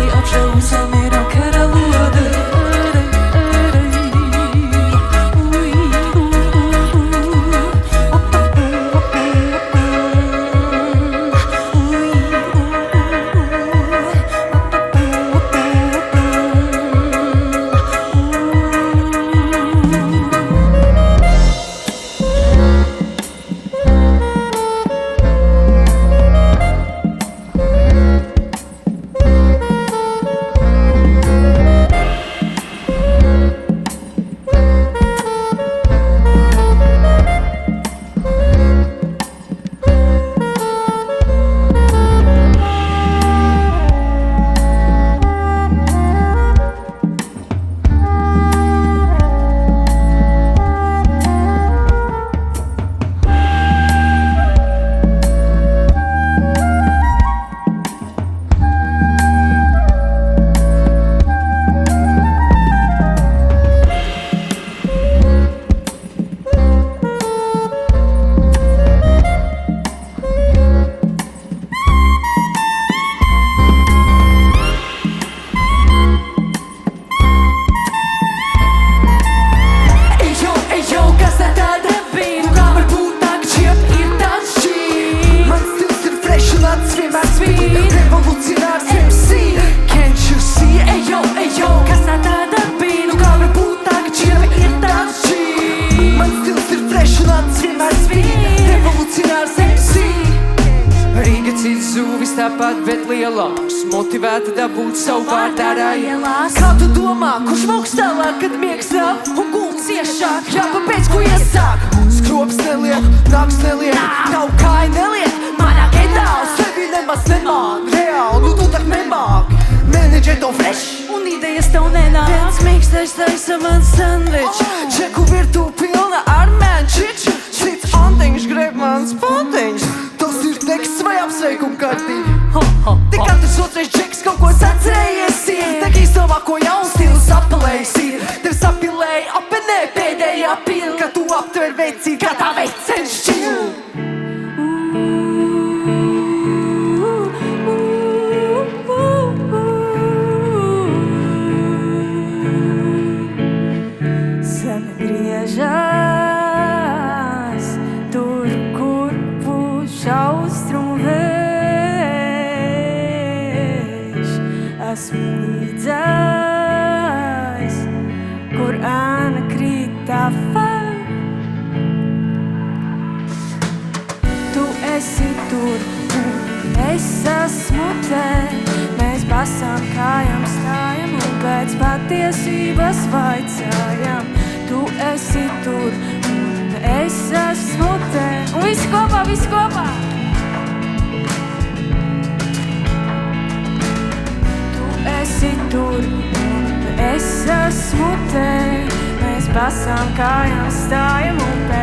lai apšausam ir karalode. Revolucionārs MC, can't you see? Ejo, ejo, kas tā tāda bija? Nu kā var būt tā, ka čieva ir tāds G? Mans stils ir fresh un acis vienmēr svīd. Revolucionārs MC. Rīga cits zūvis tāpat, bet lielāks. Motivēta dabūt savu vārdā ielās. Kā tu domā, kurš valks tālāk, kad miegs nav un gults ciešāk? Jāpapēc, ko iesāk? Skrops neliek, nāks neliek, nav kāja neliek. Manā getā sevi nemaz nemāk. Reāli, nu tu tak nemāk. Menedžer to fresh un idejas tev nenāk. Viens mīkstais taisa man sandvič. Čeku virtu pilna ar mančič. Cits antiņš greb mans potiņš. Tas ir teksts vai apsveikuma kārtīgi. Tik katrs otrais džeks kaut ko sacerējies ir. Tek īstamā, ko jaun stils apelējis ir. Tev sapilēja apenē pēdējā pil. Kad tu aptver veicīt, kā tā veic cenš čil. Griežas tur, kur puš austrumu vējš. Esmu līdzās, kur āna krīt tava. Tu esi tur, un es esmu te. Mēs basām kājām stājam un pēc patiesības vaicājam. Tu esi tur, un es esmu te. Un visi kopā, visi kopā. Tu esi tur, un es esmu te. Mēs basām kājām stājam un pēc